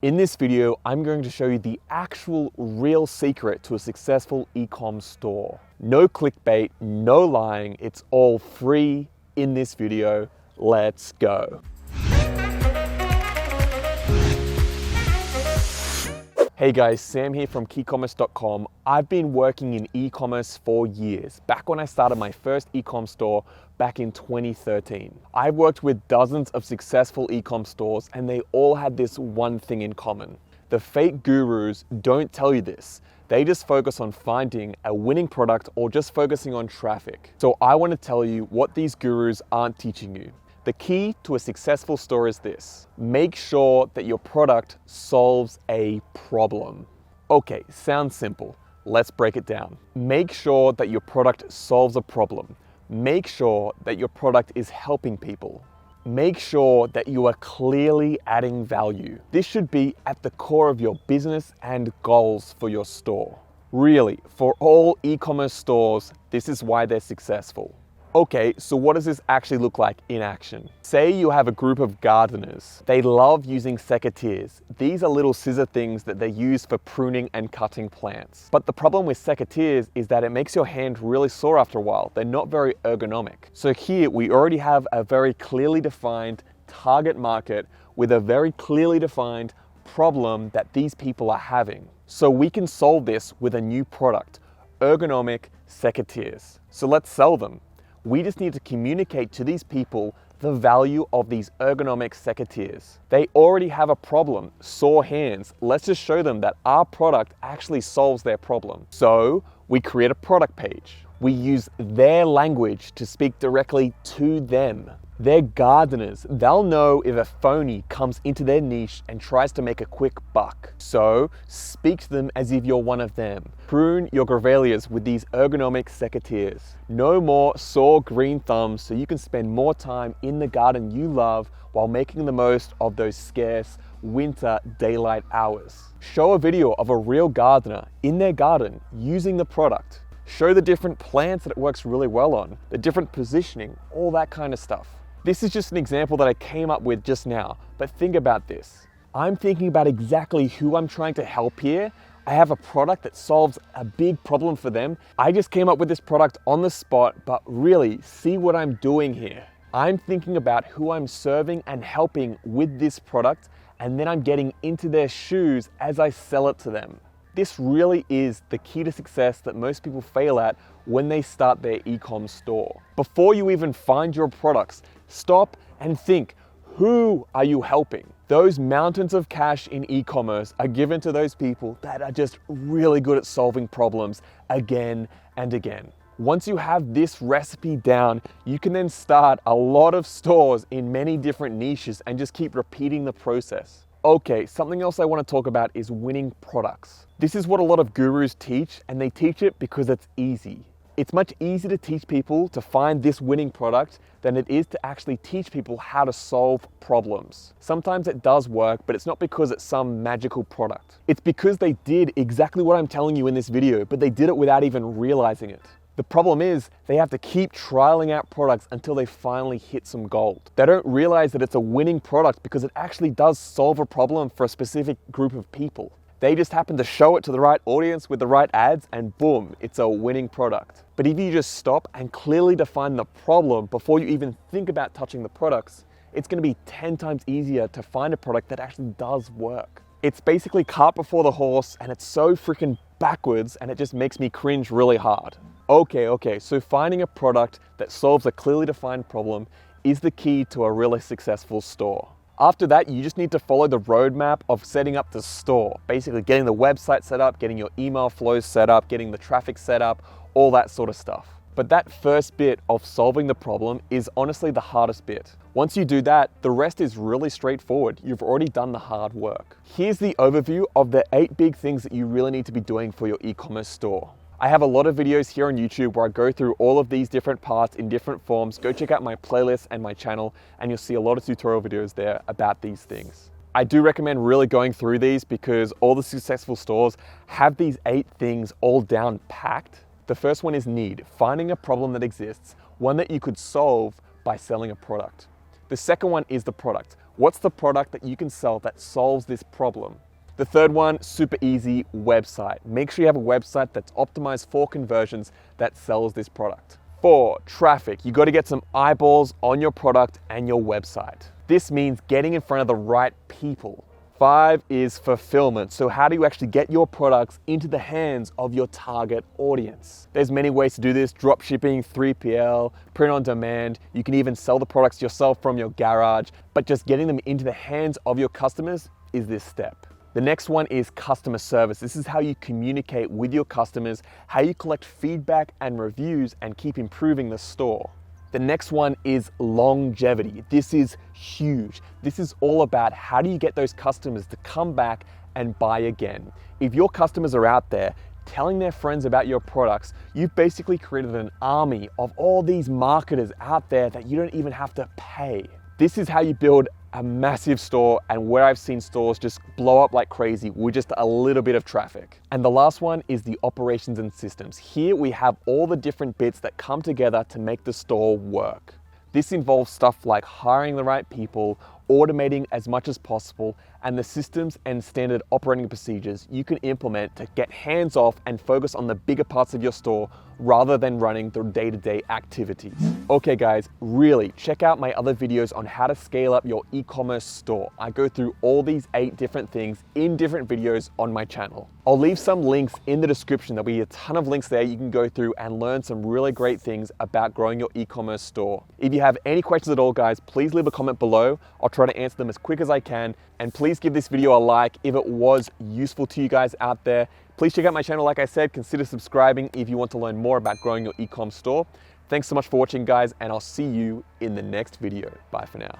In this video, I'm going to show you the actual real secret to a successful e-com store. No clickbait, no lying, it's all free in this video. Let's go. Hey guys, Sam here from Ecommerce.com. I've been working in e-commerce for years, back when I started my first e-com store back in 2013. I've worked with dozens of successful e-com stores and they all had this one thing in common. The fake gurus don't tell you this. They just focus on finding a winning product or just focusing on traffic. So I want to tell you what these gurus aren't teaching you. The key to a successful store is this: make sure that your product solves a problem. Okay, sounds simple. Let's break it down. Make sure that your product solves a problem. Make sure that your product is helping people. Make sure that you are clearly adding value. This should be at the core of your business and goals for your store. Really, for all e-commerce stores, this is why they're successful. Okay, so what does this actually look like in action? Say you have a group of gardeners. They love using secateurs. These are little scissor things that they use for pruning and cutting plants. But the problem with secateurs is that it makes your hand really sore after a while. They're not very ergonomic. So here we already have a very clearly defined target market with a very clearly defined problem that these people are having. So we can solve this with a new product, ergonomic secateurs. So let's sell them. We just need to communicate to these people the value of these ergonomic secateurs. They already have a problem, sore hands. Let's just show them that our product actually solves their problem. So we create a product page. We use their language to speak directly to them. They're gardeners. They'll know if a phony comes into their niche and tries to make a quick buck. So speak to them as if you're one of them. Prune your grevilleas with these ergonomic secateurs. No more sore green thumbs, so you can spend more time in the garden you love while making the most of those scarce winter daylight hours. Show a video of a real gardener in their garden using the product. Show the different plants that it works really well on, the different positioning, all that kind of stuff. This is just an example that I came up with just now, but think about this. I'm thinking about exactly who I'm trying to help here. I have a product that solves a big problem for them. I just came up with this product on the spot, but really, see what I'm doing here. I'm thinking about who I'm serving and helping with this product, and then I'm getting into their shoes as I sell it to them. This really is the key to success that most people fail at when they start their e-com store. Before you even find your products, stop and think, who are you helping? Those mountains of cash in e-commerce are given to those people that are just really good at solving problems again and again. Once you have this recipe down, you can then start a lot of stores in many different niches and just keep repeating the process. Okay, something else I want to talk about is winning products. This is what a lot of gurus teach, and they teach it because it's easy. It's much easier to teach people to find this winning product than it is to actually teach people how to solve problems. Sometimes it does work, but it's not because it's some magical product. It's because they did exactly what I'm telling you in this video, but they did it without even realizing it. The problem is they have to keep trialing out products until they finally hit some gold. They don't realize that it's a winning product because it actually does solve a problem for a specific group of people. They just happen to show it to the right audience with the right ads and boom, it's a winning product. But if you just stop and clearly define the problem before you even think about touching the products, it's going to be 10 times easier to find a product that actually does work. It's basically cart before the horse, and it's so freaking backwards, and it just makes me cringe really hard. Okay, so finding a product that solves a clearly defined problem is the key to a really successful store. After that, you just need to follow the roadmap of setting up the store. Basically getting the website set up, getting your email flows set up, getting the traffic set up, all that sort of stuff. But that first bit of solving the problem is honestly the hardest bit. Once you do that, the rest is really straightforward. You've already done the hard work. Here's the overview of the 8 big things that you really need to be doing for your e-commerce store. I have a lot of videos here on YouTube where I go through all of these different parts in different forms. Go check out my playlist and my channel, and you'll see a lot of tutorial videos there about these things. I do recommend really going through these because all the successful stores have these 8 things all down packed. The first one is need, finding a problem that exists, one that you could solve by selling a product. The second one is the product. What's the product that you can sell that solves this problem? The third one, super easy, website. Make sure you have a website that's optimized for conversions that sells this product. 4, traffic. You got to get some eyeballs on your product and your website. This means getting in front of the right people. 5 is fulfillment. So how do you actually get your products into the hands of your target audience? There's many ways to do this: drop shipping, 3PL, print on demand. You can even sell the products yourself from your garage, but just getting them into the hands of your customers is this step. The next one is customer service. This is how you communicate with your customers, how you collect feedback and reviews and keep improving the store. The next one is longevity. This is huge. This is all about how do you get those customers to come back and buy again. If your customers are out there telling their friends about your products, you've basically created an army of all these marketers out there that you don't even have to pay. This is how you build a massive store, and where I've seen stores just blow up like crazy with just a little bit of traffic. And the last one is the operations and systems. Here we have all the different bits that come together to make the store work. This involves stuff like hiring the right people, automating as much as possible, and the systems and standard operating procedures you can implement to get hands off and focus on the bigger parts of your store rather than running the day-to-day activities. Okay guys, really check out my other videos on how to scale up your e-commerce store. I go through all these 8 different things in different videos on my channel. I'll leave some links in the description. There'll be a ton of links there you can go through and learn some really great things about growing your e-commerce store. If you have any questions at all, guys, please leave a comment below. I'll try to answer them as quick as I can. And please give this video a like if it was useful to you guys out there. Please check out my channel. Like I said, consider subscribing if you want to learn more about growing your e-com store. Thanks so much for watching, guys, and I'll see you in the next video. Bye for now.